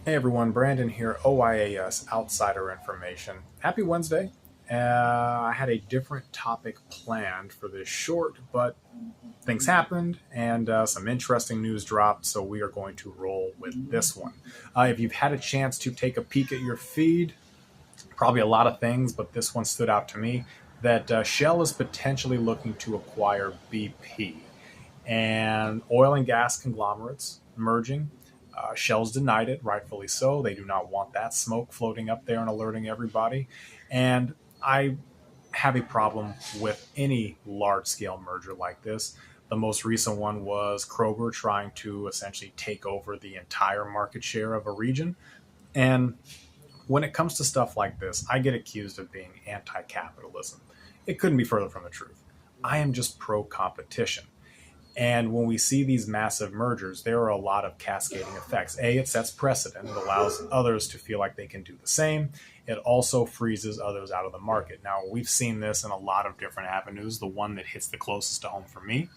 Hey everyone, Brandon here, OIAS Outsider Information. Happy Wednesday. I had a different topic planned for this short, but things happened and some interesting news dropped, so we are going to roll with this one. If you've had a chance to take a peek at your feed, probably a lot of things, but this one stood out to me that Shell is potentially looking to acquire BP and oil and gas conglomerates merging. Shell's denied it, rightfully so. They do not want that smoke floating up there and alerting everybody. And I have a problem with any large scale merger like this. The most recent one was Kroger trying to essentially take over the entire market share of a region. And when it comes to stuff like this, I get accused of being anti capitalism. It couldn't be further from the truth. I am just pro competition. And when we see these massive mergers, there are a lot of cascading effects. A, it sets precedent. It allows others to feel like they can do the same. It also freezes others out of the market. Now, we've seen this in a lot of different avenues. The one that hits the closest to home for me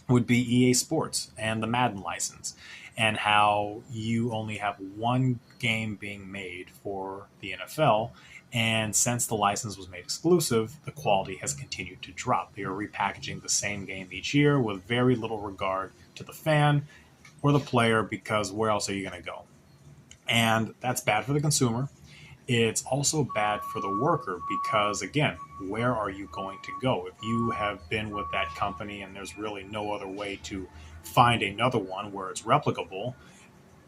would be EA Sports and the Madden license, and how you only have one game being made for the NFL. And since the license was made exclusive, the quality has continued to drop. They are repackaging the same game each year with very little regard to the fan or the player, because where else are you going to go? And that's bad for the consumer. It's also bad for the worker because, again, where are you going to go? If you have been with that company and there's really no other way to find another one where it's replicable,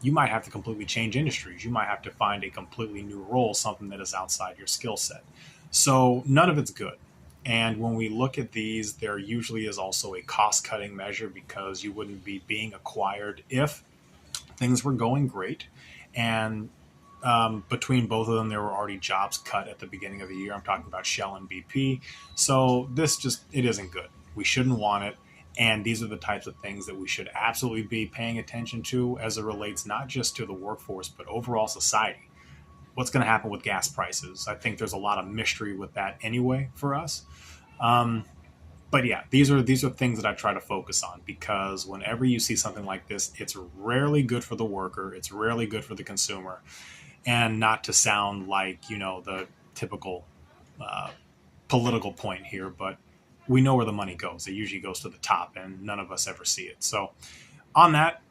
you might have to completely change industries. You might have to find a completely new role, something that is outside your skill set. So none of it's good. And when we look at these, there usually is also a cost cutting measure, because you wouldn't be being acquired if things were going great. And between both of them, there were already jobs cut at the beginning of the year. I'm talking about Shell and BP. So this just, it isn't good. We shouldn't want it. And these are the types of things that we should absolutely be paying attention to as it relates not just to the workforce, but overall society. What's going to happen with gas prices? I think there's a lot of mystery with that anyway for us. Um, but yeah, these are things that I try to focus on, because whenever you see something like this, it's rarely good for the worker. It's rarely good for the consumer. And not to sound like, the typical uh, political point here, but we know where the money goes. It usually goes to the top, and none of us ever see it. So, on that,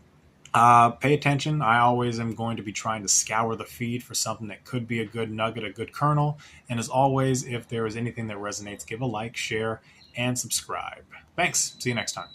pay attention. I always am going to be trying to scour the feed for something that could be a good nugget, a good kernel. And as always, if there is anything that resonates, give a like, share, and subscribe. Thanks. See you next time.